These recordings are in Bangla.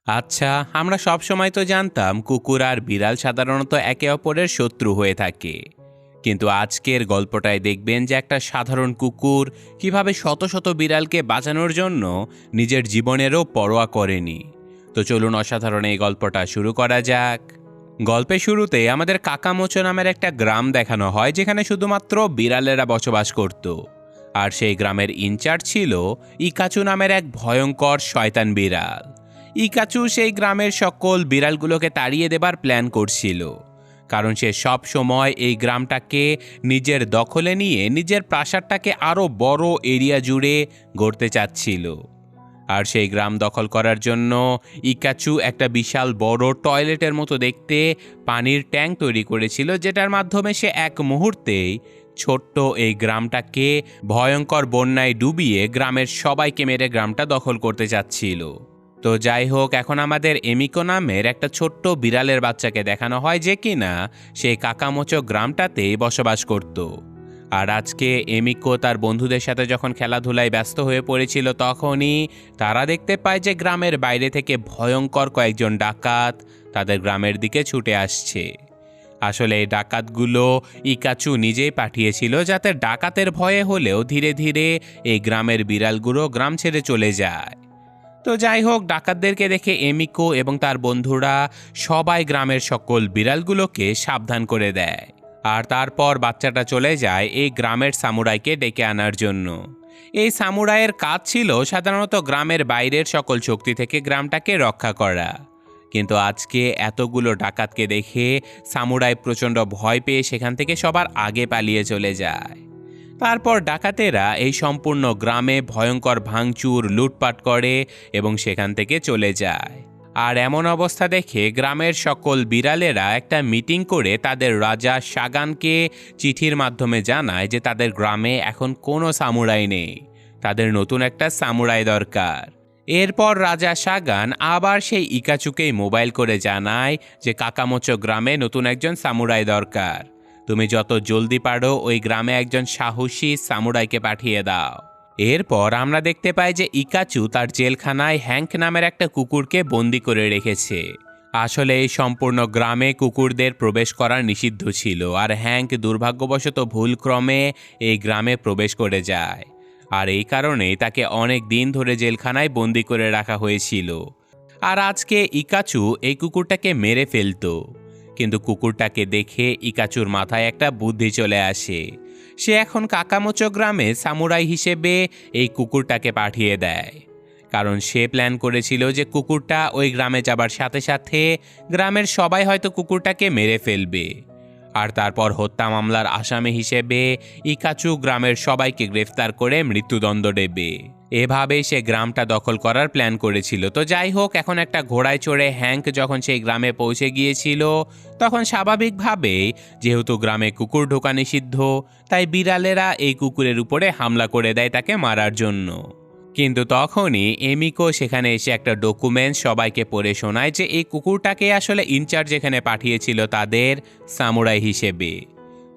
আচ্ছা, আমরা সবসময় তো জানতাম কুকুর আর বিড়াল সাধারণত একে অপরের শত্রু হয়ে থাকে। কিন্তু আজকের গল্পটায় দেখবেন যে একটা সাধারণ কুকুর কিভাবে শত শত বিড়ালকে বাঁচানোর জন্য নিজের জীবনেরও পরোয়া করেনি। তো চলুন অসাধারণ এই গল্পটা শুরু করা যাক। গল্পের শুরুতে আমাদের কাকামোচো নামের একটা গ্রাম দেখানো হয় যেখানে শুধুমাত্র বিড়ালেরা বসবাস করত। আর সেই গ্রামের ইনচার্জ ছিল ইকাচু নামের এক ভয়ঙ্কর শয়তান বিড়াল। ইকাচু সেই গ্রামের সকল বিড়ালগুলোকে তাড়িয়ে দেবার প্ল্যান করছিল, কারণ সে সব সময় এই গ্রামটাকে নিজের দখলে নিয়ে নিজের প্রাসাদটাকে আরও বড় এরিয়া জুড়ে গড়তে চাচ্ছিল। আর সেই গ্রাম দখল করার জন্য ইকাচু একটা বিশাল বড় টয়লেটের মতো দেখতে পানির ট্যাঙ্ক তৈরি করেছিল, যেটার মাধ্যমে সে এক মুহূর্তেই ছোট্ট এই গ্রামটাকে ভয়ঙ্কর বন্যায় ডুবিয়ে গ্রামের সবাইকে মেরে গ্রামটা দখল করতে চাচ্ছিল। তো যাই হোক, এখন আমাদের এমিকো নামের একটা ছোট্ট বিড়ালের বাচ্চাকে দেখানো হয় যে কিনা সেই কাকামোচো গ্রামটাতেই বসবাস করত। আর আজকে এমিকো তার বন্ধুদের সাথে যখন খেলাধুলায় ব্যস্ত হয়ে পড়েছিল, তখনই তারা দেখতে পায় যে গ্রামের বাইরে থেকে ভয়ঙ্কর কয়েকজন ডাকাত তাদের গ্রামের দিকে ছুটে আসছে। আসলে এই ডাকাতগুলো ইকাচু নিজেই পাঠিয়েছিল, যাতে ডাকাতের ভয়ে হলেও ধীরে ধীরে এই গ্রামের বিড়ালগুলো গ্রাম ছেড়ে চলে যায়। তো যাই হোক, ডাকাতদেরকে দেখে এমিকো এবং তার বন্ধুরা সবাই গ্রামের সকল বিড়ালগুলোকে সাবধান করে দেয়। আর তারপর বাচ্চাটা চলে যায় এই গ্রামের সামুরাইকে ডেকে আনার জন্য। এই সামুরাইয়ের কাজ ছিল সাধারণত গ্রামের বাইরের সকল শক্তি থেকে গ্রামটাকে রক্ষা করা। কিন্তু আজকে এতগুলো ডাকাতকে দেখে সামুরাই প্রচণ্ড ভয় পেয়ে সেখান থেকে সবার আগে পালিয়ে চলে যায়। তারপর ডাকাতেরা এই সম্পূর্ণ গ্রামে ভয়ঙ্কর ভাঙচুর লুটপাট করে এবং সেখান থেকে চলে যায়। আর এমন অবস্থা দেখে গ্রামের সকল বিড়ালেরা একটা মিটিং করে তাদের রাজা শাগানকে চিঠির মাধ্যমে জানায় যে তাদের গ্রামে এখন কোনো সামুরাই নেই, তাদের নতুন একটা সামুরাই দরকার। এরপর রাজা শাগান আবার সেই ইকাচুকেই মোবাইল করে জানায় যে কাকামোচো গ্রামে নতুন একজন সামুরাই দরকার, তুমি যত জলদি পারো ওই গ্রামে একজন সাহসী সামুরাইকে পাঠিয়ে দাও। এরপর আমরা দেখতে পাই যে ইকাচু তার জেলখানায় হ্যাঙ্ক নামের একটা কুকুরকে বন্দি করে রেখেছে। আসলে এই সম্পূর্ণ গ্রামে কুকুরদের প্রবেশ করা নিষিদ্ধ ছিল, আর হ্যাঙ্ক দুর্ভাগ্যবশত ভুলক্রমে এই গ্রামে প্রবেশ করে যায়। আর এই কারণেই তাকে অনেক দিন ধরে জেলখানায় বন্দি করে রাখা হয়েছিল। আর আজকে ইকাচু এই কুকুরটাকে মেরে ফেলতো, কিন্তু কুকুরটাকে দেখে ইকাচুর মাথায় একটা বুদ্ধি চলে আসে। সে এখন কাকামোচো গ্রামে সামুরাই হিসেবে এই কুকুরটাকে পাঠিয়ে দেয়, কারণ সে প্ল্যান করেছিল যে কুকুরটা ওই গ্রামে যাবার সাথে সাথে গ্রামের সবাই হয়তো কুকুরটাকে মেরে ফেলবে। আর তারপর হত্যা মামলার আসামি হিসেবে ইকাচু গ্রামের সবাইকে গ্রেফতার করে মৃত্যুদণ্ড দেবে। এভাবে সে গ্রামটা দখল করার প্ল্যান করেছিল। তো যাই হোক, এখন একটা ঘোড়ায় চড়ে হ্যাঙ্ক যখন সেই গ্রামে পৌঁছে গিয়েছিল, তখন স্বাভাবিকভাবেই যেহেতু গ্রামে কুকুর ঢোকা নিষিদ্ধ, তাই বিড়ালেরা এই কুকুরের উপরে হামলা করে দেয় তাকে মারার জন্য। কিন্তু তখনই এমিকো সেখানে এসে একটা ডকুমেন্ট সবাইকে পড়ে শোনায় যে এই কুকুরটাকে আসলে ইনচার্জ এখানে পাঠিয়েছিল তাদের সামুরাই হিসেবে।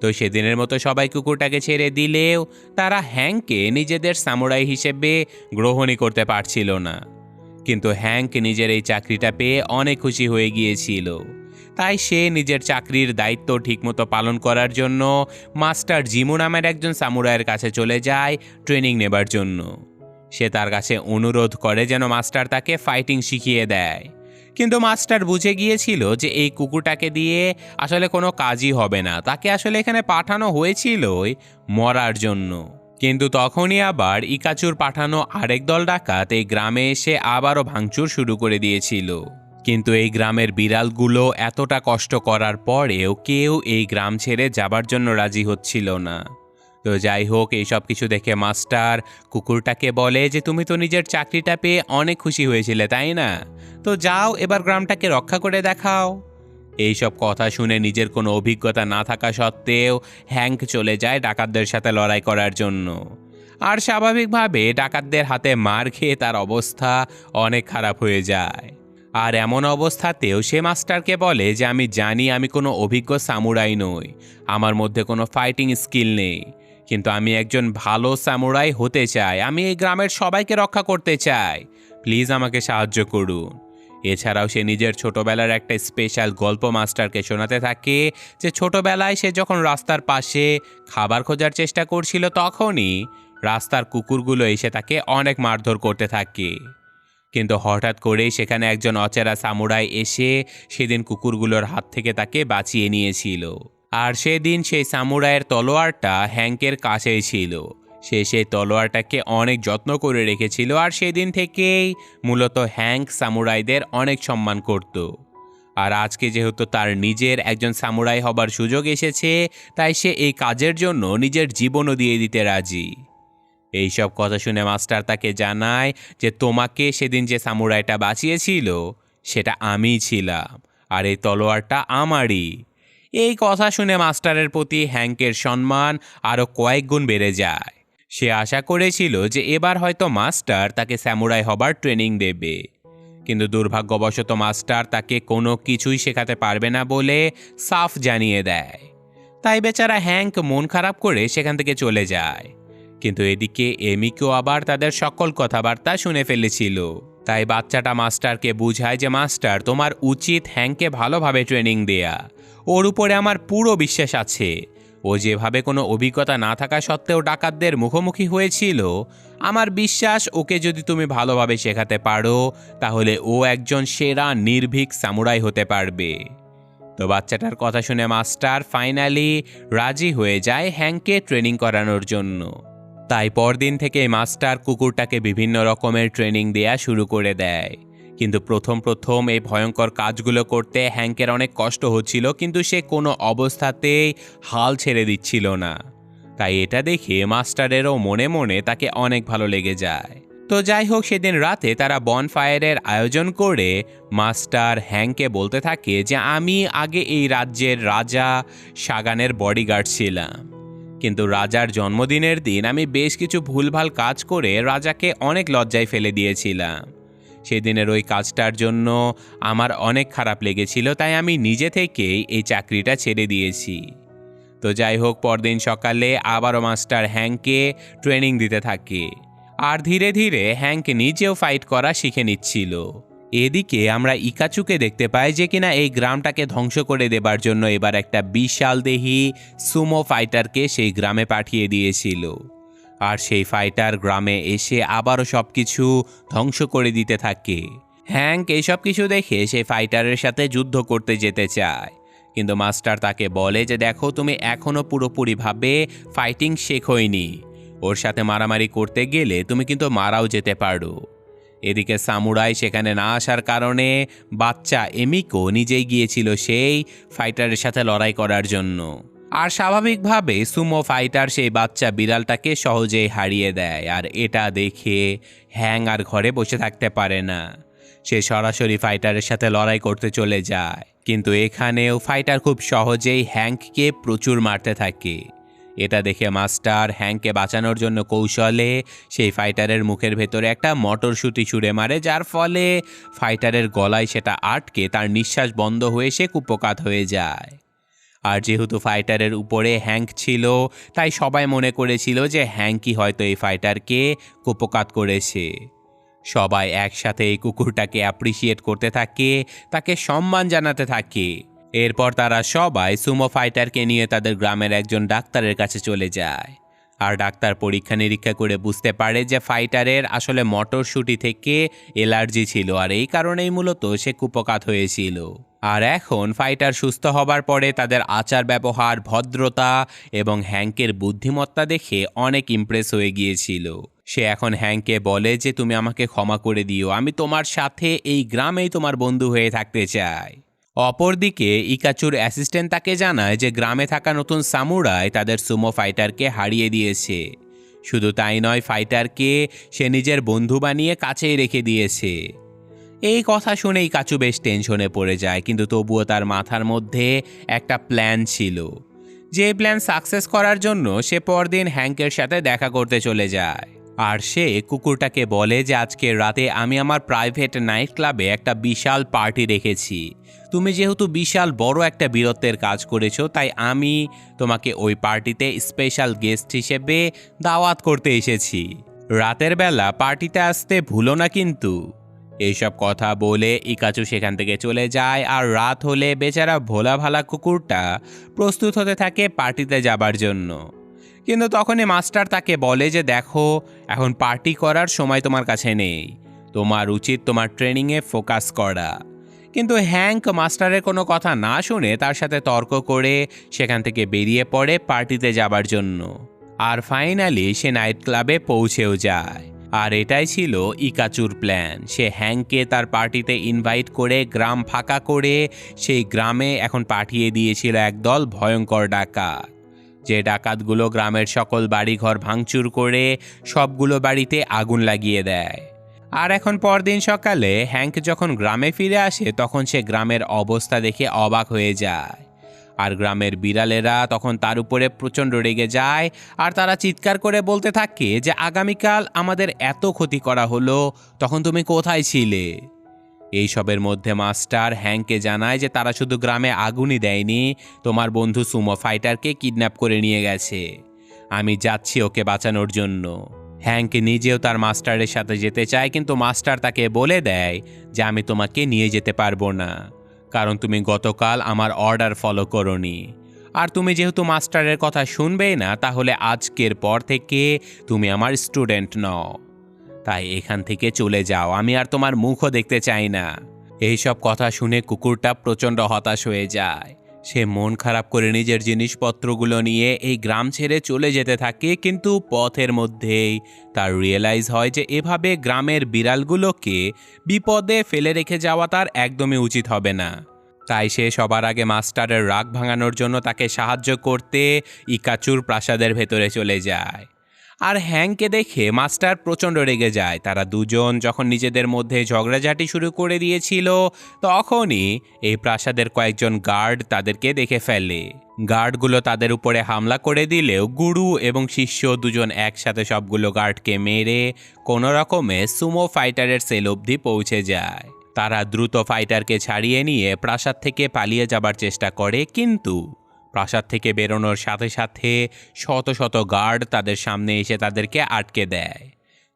তো সেদিনের মতো সবাই কুকুরটাকে ছেড়ে দিলেও তারা হ্যাংকে নিজেদের সামুরাই হিসেবে গ্রহণই করতে পারছিল না। কিন্তু হ্যাংক নিজের এই চাকরিটা পেয়ে অনেক খুশি হয়ে গিয়েছিল, তাই সে নিজের চাকরির দায়িত্ব ঠিকমতো পালন করার জন্য মাস্টার জিমু নামের একজন সামুরাইয়ের কাছে চলে যায় ট্রেনিং নেবার জন্য। সে তার কাছে অনুরোধ করে যেন মাস্টার তাকে ফাইটিং শিখিয়ে দেয়। কিন্তু মাস্টার বুঝে গিয়েছিল যে এই কুকুরটাকে দিয়ে আসলে কোনো কাজই হবে না, তাকে আসলে এখানে পাঠানো হয়েছিলই মরার জন্য। কিন্তু তখনই আবার ইকাচুর পাঠানো আরেক দল ডাকাত এই গ্রামে এসে আবারও ভাঙচুর শুরু করে দিয়েছিল। কিন্তু এই গ্রামের বিড়ালগুলো এতটা কষ্ট করার পরেও কেউ এই গ্রাম ছেড়ে যাবার জন্য রাজি হচ্ছিল না। তো যাই হোক, এইসব কিছু দেখে মাস্টার কুকুরটাকে বলে যে তুমি তো নিজের চাকরিটা পেয়ে অনেক খুশি হয়েছিলে, তাই না? তো যাও, এবার গ্রামটাকে রক্ষা করে দেখাও। এইসব কথা শুনে নিজের কোনো অভিজ্ঞতা না থাকা সত্ত্বেও হ্যাঙ্ক চলে যায় ডাকাতদের সাথে লড়াই করার জন্য। আর স্বাভাবিকভাবে ডাকাতদের হাতে মার খেয়ে তার অবস্থা অনেক খারাপ হয়ে যায়। আর এমন অবস্থাতেও সে মাস্টারকে বলে যে আমি জানি আমি কোনো অভিজ্ঞ সামুরাই নই, আমার মধ্যে কোনো ফাইটিং স্কিল নেই, কিন্তু আমি একজন ভালো সামুরাই হতে চাই, আমি এই গ্রামের সবাইকে রক্ষা করতে চাই, প্লিজ আমাকে সাহায্য করুন। এছাড়াও সে নিজের ছোটবেলার একটা স্পেশাল গল্প মাস্টারকে শোনাতে থাকে যে ছোটবেলায় সে যখন রাস্তার পাশে খাবার খোঁজার চেষ্টা করছিল তখনই রাস্তার কুকুরগুলো এসে তাকে অনেক মারধর করতে থাকে। কিন্তু হঠাৎ করেই সেখানে একজন অচেনা সামুরাই এসে সেদিন কুকুরগুলোর হাত থেকে তাকে বাঁচিয়ে নিয়েছিল। আর সেদিন সেই সামুরাইয়ের তলোয়ারটা হ্যাঙ্কের কাছেই ছিল। সে সেই তলোয়ারটাকে অনেক যত্ন করে রেখেছিল, আর সেদিন থেকেই মূলত হ্যাঙ্ক সামুরাইদের অনেক সম্মান করত। আর আজকে যেহেতু তার নিজের একজন সামুরাই হবার সুযোগ এসেছে, তাই সে এই কাজের জন্য নিজের জীবনও দিয়ে দিতে রাজি। এইসব কথা শুনে মাস্টার তাকে জানায় যে তোমাকে সেদিন যে সামুরাইটা বাঁচিয়েছিল সেটা আমিই ছিলাম, আর এই তলোয়ারটা আমারই। এই কথা শুনে মাস্টারের প্রতি হ্যাঙ্কের সম্মান আরও কয়েক গুণ বেড়ে যায়। সে আশা করেছিল যে এবার হয়তো মাস্টার তাকে সামুরাই হবার ট্রেনিং দেবে, কিন্তু দুর্ভাগ্যবশত মাস্টার তাকে কোনো কিছুই শেখাতে পারবে না বলে সাফ জানিয়ে দেয়। তাই বেচারা হ্যাঙ্ক মন খারাপ করে সেখান থেকে চলে যায়। কিন্তু এদিকে এমিকেও আবার তাদের সকল কথাবার্তা শুনে ফেলেছিল। তাই বাচ্চাটা মাস্টারকে বুঝায় যে মাস্টার, তোমার উচিত হ্যাঙ্ককে ভালোভাবে ট্রেনিং দেয়া। ওর উপরে আমার পুরো বিশ্বাস আছে। ও যেভাবে কোনো অভিজ্ঞতা না থাকা সত্ত্বেও ডাকাতদের মুখোমুখি হয়েছিল, আমার বিশ্বাস ওকে যদি তুমি ভালোভাবে শেখাতে পারো তাহলে ও একজন সেরা নির্ভীক সামুরাই হতে পারবে। তো বাচ্চাটার কথা শুনে মাস্টার ফাইনালি রাজি হয়ে যায় হ্যাঙ্ককে ট্রেনিং করানোর জন্য। তাই পরদিন থেকে মাস্টার কুকুরটাকে বিভিন্ন রকমের ট্রেনিং দেয়া শুরু করে দেয়। কিন্তু প্রথম এই ভয়ঙ্কর কাজগুলো করতে হ্যাঙ্কের অনেক কষ্ট হচ্ছিল, কিন্তু সে কোনো অবস্থাতেই হাল ছেড়ে দিচ্ছিল না। তাই এটা দেখে মাস্টারেরও মনে মনে তাকে অনেক ভালো লেগে যায়। তো যাই হোক, সেদিন রাতে তারা বনফায়ারের আয়োজন করে মাস্টার হ্যাঙ্ককে বলতে থাকে যে আমি আগে এই রাজ্যের রাজা সাগানের বডিগার্ড ছিলাম, কিন্তু রাজার জন্মদিনের দিন আমি বেশ কিছু ভুলভাল কাজ করে রাজাকে অনেক লজ্জায় ফেলে দিয়েছিলাম। সেদিনের ওই কাজটার জন্য আমার অনেক খারাপ লেগেছিল, তাই আমি নিজে থেকেই এই চাকরিটা ছেড়ে দিয়েছি। তো যাই হোক, পরদিন সকালে আবারও মাস্টার হ্যাঙ্ককে ট্রেনিং দিতে থাকে, আর ধীরে ধীরে হ্যাঙ্ক নিজেও ফাইট করা শিখে নিচ্ছিল। এদিকে আমরা ইকাচুকে দেখতে পাই যে কিনা এই গ্রামটাকে ধ্বংস করে দেবার জন্য এবার একটা বিশাল দেহী সুমো ফাইটারকে সেই গ্রামে পাঠিয়ে দিয়েছিল। আর সেই ফাইটার গ্রামে এসে আবারও সব কিছু ধ্বংস করে দিতে থাকে। হ্যাঙ্ক এইসব কিছু দেখে সেই ফাইটারের সাথে যুদ্ধ করতে যেতে চায়, কিন্তু মাস্টার তাকে বলে যে দেখো, তুমি এখনও পুরোপুরিভাবে ফাইটিং শেখোইনি। ওর সাথে মারামারি করতে গেলে তুমি কিন্তু মারাও যেতে পারো। এদিকে সামুরাই সেখানে না আসার কারণে বাচ্চা এমিকো নিজেই গিয়েছিল সেই ফাইটারের সাথে লড়াই করার জন্য। আর স্বাভাবিকভাবে সুমো ফাইটার সেই বাচ্চা বিড়ালটাকে সহজেই হারিয়ে দেয়। আর এটা দেখে হ্যাং আর ঘরে বসে থাকতে পারে না, সে সরাসরি ফাইটারের সাথে লড়াই করতে চলে যায়। কিন্তু এখানেও ফাইটার খুব সহজেই হ্যাঙ্ককে প্রচুর মারতে থাকে। এটা দেখে মাস্টার হ্যাঙ্ককে বাঁচানোর জন্য কৌশলে সেই ফাইটারের মুখের ভেতরে একটা মটরশুঁটি ছুঁড়ে মারে, যার ফলে ফাইটারের গলায় সেটা আটকে তার নিঃশ্বাস বন্ধ হয়ে সে কুপোকাত হয়ে যায়। আর যেহেতু ফাইটারের উপরে হ্যাঙ্ক ছিল, তাই সবাই মনে করেছিল যে হ্যাঙ্কই হয়তো এই ফাইটারকে কুপোকাত করেছে। সবাই একসাথে এই কুকুরটাকে অ্যাপ্রিসিয়েট করতে থাকে, তাকে সম্মান জানাতে থাকে। এরপর তারা সবাই সুমো ফাইটারকে নিয়ে তাদের গ্রামের একজন ডাক্তারের কাছে চলে যায়। আর ডাক্তার পরীক্ষা নিরীক্ষা করে বুঝতে পারে যে ফাইটারের আসলে মটরশুঁটি থেকে অ্যালার্জি ছিল, আর এই কারণেই মূলত সে কুপোকাত হয়েছিল। আর এখন ফাইটার সুস্থ হবার পরে তাদের আচার ব্যবহার, ভদ্রতা এবং হ্যাঙ্কের বুদ্ধিমত্তা দেখে অনেক ইমপ্রেস হয়ে গিয়েছিল। সে এখন হ্যাঙ্ককে বলে যে তুমি আমাকে ক্ষমা করে দিও, আমি তোমার সাথে এই গ্রামেই তোমার বন্ধু হয়ে থাকতে চাই। অপরদিকে ইকাচুর অ্যাসিস্ট্যান্ট তাকে জানায় যে গ্রামে থাকা নতুন সামুরাই তাদের সুমো ফাইটারকে হারিয়ে দিয়েছে। শুধু তাই নয়, ফাইটারকে সে নিজের বন্ধু বানিয়ে কাছেই রেখে দিয়েছে। এই কথা শুনে ইকাচু বেশ টেনশনে পড়ে যায়, কিন্তু তবুও তার মাথার মধ্যে একটা প্ল্যান ছিল। যে প্ল্যান সাকসেস করার জন্য সে পরদিন হ্যাঙ্কের সাথে দেখা করতে চলে যায়। আর সে কুকুরটাকে বলে যে আজকের রাতে আমি আমার প্রাইভেট নাইট ক্লাবে একটা বিশাল পার্টি রেখেছি। তুমি যেহেতু বিশাল বড় একটা বীরত্বের কাজ করেছো, তাই আমি তোমাকে ওই পার্টিতে স্পেশাল গেস্ট হিসেবে দাওয়াত করতে এসেছি। রাতের বেলা পার্টিতে আসতে ভুলো না কিন্তু। এইসব কথা বলে ইকাচু সেখান থেকে চলে যায়, আর রাত হলে বেচারা ভোলা ভালা কুকুরটা প্রস্তুত হতে থাকে পার্টিতে যাবার জন্য। কিন্তু তখনই মাস্টার তাকে বলে যে দেখো, এখন পার্টি করার সময় তোমার কাছে নেই, তোমার উচিত তোমার ট্রেনিংয়ে ফোকাস করা। কিন্তু হ্যাঙ্ক মাস্টারের কোনো কথা না শুনে তার সাথে তর্ক করে সেখান থেকে বেরিয়ে পড়ে পার্টিতে যাবার জন্য। আর ফাইনালি সে নাইট ক্লাবে পৌঁছেও যায়। আর এটাই ছিল ইকাচুর প্ল্যান। সে হ্যাংকে তার পার্টিতে ইনভাইট করে গ্রাম ফাঁকা করে সেই গ্রামে এখন পাঠিয়ে দিয়েছিল একদল ভয়ঙ্কর ডাকাত, যে ডাকাতগুলো গ্রামের সকল বাড়িঘর ভাঙচুর করে সবগুলো বাড়িতে আগুন লাগিয়ে দেয়। আর এখন পরদিন সকালে হ্যাংক যখন গ্রামে ফিরে আসে তখন সে গ্রামের অবস্থা দেখে অবাক হয়ে যায়। আর গ্রামের বিড়ালেরা তখন তার উপরে প্রচণ্ড রেগে যায়, আর তারা চিৎকার করে বলতে থাকে যে আগামীকাল আমাদের এত ক্ষতি করা হলো, তখন তুমি কোথায় ছিলে? এইসবের মধ্যে মাস্টার হ্যাংকে জানায় যে তারা শুধু গ্রামে আগুনই দেয়নি, তোমার বন্ধু সুমো ফাইটারকে কিডন্যাপ করে নিয়ে গেছে। আমি যাচ্ছি ওকে বাঁচানোর জন্য। হ্যাংক নিজেও তার মাস্টারের সাথে যেতে চায়, কিন্তু মাস্টার তাকে বলে দেয় যে আমি তোমাকে নিয়ে যেতে পারবো না, কারণ তুমি গতকাল আমার অর্ডার ফলো করোনি। আর তুমি যেহেতু মাস্টারের কথা শুনবেই না, তাহলে আজকের পর থেকে তুমি আমার স্টুডেন্ট নও। তাই এখান থেকে চলে যাও, আমি আর তোমার মুখও দেখতে চাই না। এইসব কথা শুনে কুকুরটা প্রচণ্ড হতাশ হয়ে যায়। সে মন খারাপ করে নিজের জিনিসপত্রগুলো নিয়ে এই গ্রাম ছেড়ে চলে যেতে থাকে, কিন্তু পথের মধ্যেই তার রিয়েলাইজ হয় যে এভাবে গ্রামের বিড়ালগুলোকে বিপদে ফেলে রেখে যাওয়া তার একদমই উচিত হবে না। তাই সে সবার আগে মাস্টারের রাগ ভাঙানোর জন্য তাকে সাহায্য করতে ইকাচুর প্রাসাদের ভেতরে চলে যায়। আর হ্যাংকে দেখে মাস্টার প্রচণ্ড রেগে যায়। তারা দুজন যখন নিজেদের মধ্যে ঝগড়াঝাটি শুরু করে দিয়েছিল, তখনই এই প্রাসাদের কয়েকজন গার্ড তাদেরকে দেখে ফেলে। গার্ডগুলো তাদের উপরে হামলা করে দিলেও গুরু এবং শিষ্য দুজন একসাথে সবগুলো গার্ডকে মেরে কোনো রকমে সুমো ফাইটারের সেল অবধি পৌঁছে যায়। তারা দ্রুত ফাইটারকে ছাড়িয়ে নিয়ে প্রাসাদ থেকে পালিয়ে যাবার চেষ্টা করে, কিন্তু প্রাসাদ থেকে বেরোনোর সাথে সাথে শত শত গার্ড তাদের সামনে এসে তাদেরকে আটকে দেয়।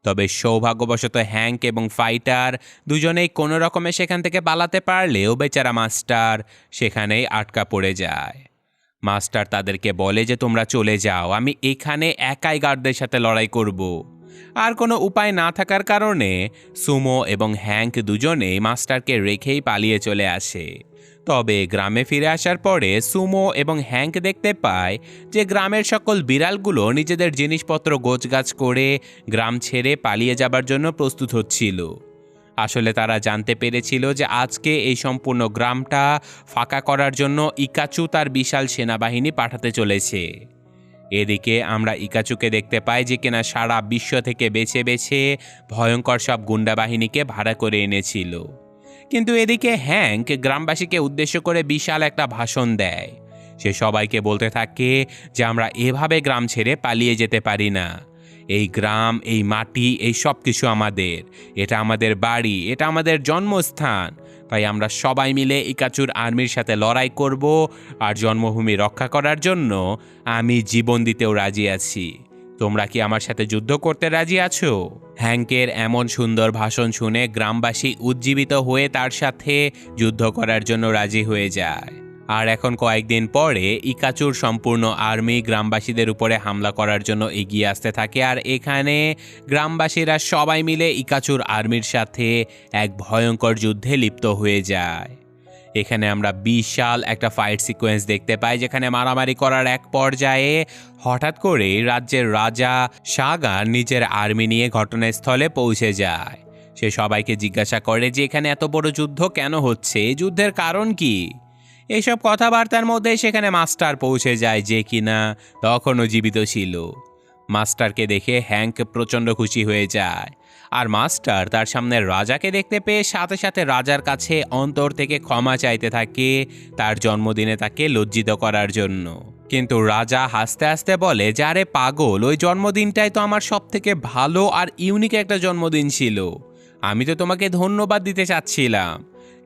তবে সৌভাগ্যবশত হ্যাংক এবং ফাইটার দুজনেই কোনো রকমে সেখান থেকে পালাতে পারলেও বেচারা মাস্টার সেখানেই আটকা পড়ে যায়। মাস্টার তাদেরকে বলে যে তোমরা চলে যাও, আমি এখানে একাই গার্ডদের সাথে লড়াই করব। আর কোনো উপায় না থাকার কারণে সুমো এবং হ্যাংক দুজনেই মাস্টারকে রেখেই পালিয়ে চলে আসে। তবে গ্রামে ফিরে আসার পরে সুমো এবং হ্যাংক দেখতে পায় যে গ্রামের সকল বিড়ালগুলো নিজেদের জিনিসপত্র গোছগাছ করে গ্রাম ছেড়ে পালিয়ে যাবার জন্য প্রস্তুত হচ্ছিল। আসলে তারা জানতে পেরেছিল যে আজকে এই সম্পূর্ণ গ্রামটা ফাঁকা করার জন্য ইকাচু তার বিশাল সেনাবাহিনী পাঠাতে চলেছে। এদিকে আমরা ইকাচুকে দেখতে পাই যে কিনা সারা বিশ্ব থেকে বেছে বেছে ভয়ঙ্কর সব গুন্ডা বাহিনীকে ভাড়া করে এনেছিল। কিন্তু এদিকে হ্যাংক গ্রামবাসীকে উদ্দেশ্য করে বিশাল একটা ভাষণ দেয়। সে সবাইকে বলতে থাকে যে আমরা এভাবে গ্রাম ছেড়ে পালিয়ে যেতে পারি না। এই গ্রাম, এই মাটি, এই সব কিছু আমাদের, এটা আমাদের বাড়ি, এটা আমাদের জন্মস্থান। তাই আমরা সবাই মিলে ইকাচুর আর্মির সাথে লড়াই করব, আর জন্মভূমি রক্ষা করার জন্য আমি জীবন দিতেও রাজি আছি। তোমরা কি আমার সাথে যুদ্ধ করতে রাজি আছো? হ্যাংকের এমন সুন্দর ভাষণ শুনে গ্রামবাসী উজ্জীবিত হয়ে তার সাথে যুদ্ধ করার জন্য রাজি হয়ে যায়। আর এখন কয়েকদিন পরে ইকাচুর সম্পূর্ণ আর্মি গ্রামবাসীদের উপরে হামলা করার জন্য এগিয়ে আসতে থাকে। আর এখানে গ্রামবাসীরা সবাই মিলে ইকাচুর আর্মির সাথে এক ভয়ঙ্কর যুদ্ধে লিপ্ত হয়ে যায়। এখানে আমরা বিশাল একটা ফাইট সিকোয়েন্স দেখতে পাই, যেখানে মারামারি করার এক পর্যায়ে হঠাৎ করে রাজ্যের রাজা সাগা নিজের আর্মি নিয়ে ঘটনাস্থলে পৌঁছে যায়। সে সবাইকে জিজ্ঞাসা করে যে এখানে এত বড় যুদ্ধ কেন হচ্ছে, যুদ্ধের কারণ কি। এইসব কথাবার্তার মধ্যে সেখানে মাস্টার পৌঁছে যায়, যে কিনা তখনও জীবিত ছিল। মাস্টারকে দেখে হ্যাংক প্রচণ্ড খুশি হয়ে যায়। আর মাস্টার তার সামনে রাজাকে দেখতে পেয়ে সাথে সাথে রাজার কাছে অন্তর থেকে ক্ষমা চাইতে থাকে তার জন্মদিনে তাকে লজ্জিত করার জন্য। কিন্তু রাজা হাসতে হাসতে বলে, যারে পাগল, ওই জন্মদিনটাই তো আমার সব থেকে ভালো আর ইউনিক একটা জন্মদিন ছিল। আমি তো তোমাকে ধন্যবাদ দিতে চাচ্ছিলাম,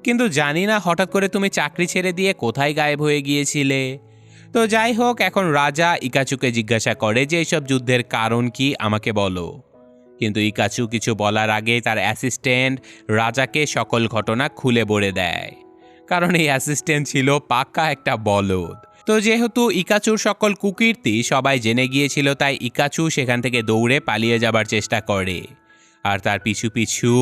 কিন্তু জানি না হঠাৎ করে তুমি চাকরি ছেড়ে দিয়ে কোথায় গায়েব হয়ে গিয়েছিলে। তো যাই হোক, এখন রাজা ইকাচুকে জিজ্ঞাসা করে যে এইসব যুদ্ধের কারণ কি, আমাকে বলো। কিন্তু ইকাচু কিছু বলার আগেই তার অ্যাসিস্ট্যান্ট রাজাকে সকল ঘটনা খুলে বলে দেয়, কারণ এই অ্যাসিস্ট্যান্ট ছিল পাক্কা একটা বলদ। তো যেহেতু ইকাচুর সকল কুকীর্তি সবাই জেনে গিয়েছিল, তাই ইকাচু সেখান থেকে দৌড়ে পালিয়ে যাবার চেষ্টা করে। আর তার পিছু পিছু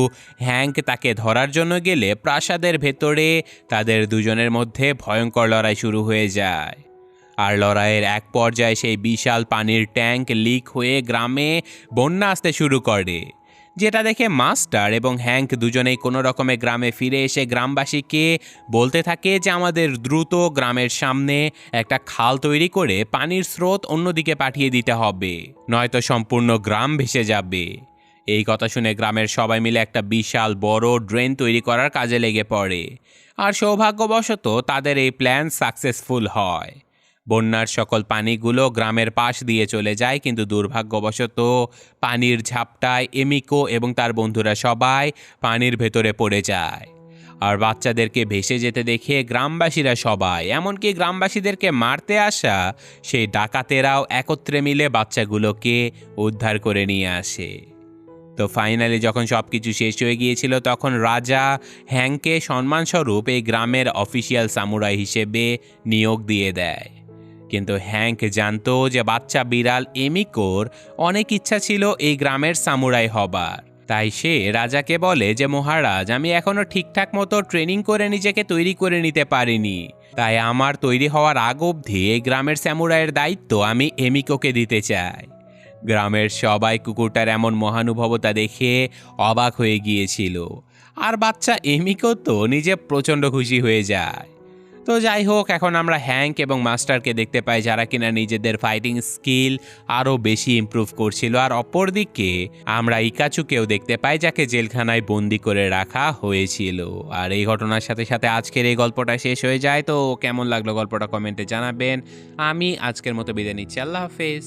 হ্যাঙ্ক তাকে ধরার জন্য গেলে প্রাসাদের ভেতরে তাদের দুজনের মধ্যে ভয়ঙ্কর লড়াই শুরু হয়ে যায়। আর লড়াইয়ের এক পর্যায়ে সেই বিশাল পানির ট্যাঙ্ক লিক হয়ে গ্রামে বন্যা আসতে শুরু করে, যেটা দেখে মাস্টার এবং হ্যাঙ্ক দুজনেই কোনো রকমে গ্রামে ফিরে এসে গ্রামবাসীকে বলতে থাকে যে আমাদের দ্রুত গ্রামের সামনে একটা খাল তৈরি করে পানির স্রোত অন্যদিকে পাঠিয়ে দিতে হবে, নয়তো সম্পূর্ণ গ্রাম ভেসে যাবে। এই কথা শুনে গ্রামের সবাই মিলে একটা বিশাল বড় ড্রেন তৈরি করার কাজে লেগে পড়ে। আর সৌভাগ্যবশত তাদের এই প্ল্যান সাকসেসফুল হয়। বন্যার সকল পানিগুলো গ্রামের পাশ দিয়ে চলে যায়, কিন্তু দুর্ভাগ্যবশত পানির ঝাপটায় এমিকো এবং তার বন্ধুরা সবাই পানির ভেতরে পড়ে যায়। আর বাচ্চাদেরকে ভেসে যেতে দেখে গ্রামবাসীরা সবাই, এমনকি গ্রামবাসীদেরকে মারতে আসা সেই ডাকাতেরাও একত্রে মিলে বাচ্চাগুলোকে উদ্ধার করে নিয়ে আসে। তো ফাইনালি যখন সব কিছু শেষ হয়ে গিয়েছিল, তখন রাজা হ্যাংকে সম্মানস্বরূপ এই গ্রামের অফিসিয়াল সামুরাই হিসেবে নিয়োগ দিয়ে দেয়। কিন্তু হ্যাঙ্ক জানতো যে বাচ্চা বিড়াল এমিকোর অনেক ইচ্ছা ছিল এই গ্রামের সামুরাই হবার। তাই সে রাজাকে বলে যে মহারাজ, আমি এখনো ঠিকঠাক মতো ট্রেনিং করে নিজেকে তৈরি করে নিতে পারিনি, তাই আমার তৈরি হওয়ার আগ অবধি এই গ্রামের সামুরাইয়ের দায়িত্ব আমি এমিকোকে দিতে চাই। গ্রামের সবাই কুকুরটার এমন মহানুভবতা দেখে অবাক হয়ে গিয়েছিল, আর বাচ্চা এমিকো তো নিজে প্রচণ্ড খুশি হয়ে যায়। তো যাই হোক, এখন আমরা হ্যাঙ্ক এবং মাস্টারকে দেখতে পাই যারা কিনা নিজেদের ফাইটিং স্কিল আরও বেশি ইমপ্রুভ করছিল। আর অপরদিকে আমরা ইকাচুকেও দেখতে পাই, যাকে জেলখানায় বন্দি করে রাখা হয়েছিল। আর এই ঘটনার সাথে সাথে আজকের এই গল্পটা শেষ হয়ে যায়। তো কেমন লাগলো গল্পটা কমেন্টে জানাবেন। আমি আজকের মতো বিদায় নিচ্ছি। আল্লাহ হাফেজ।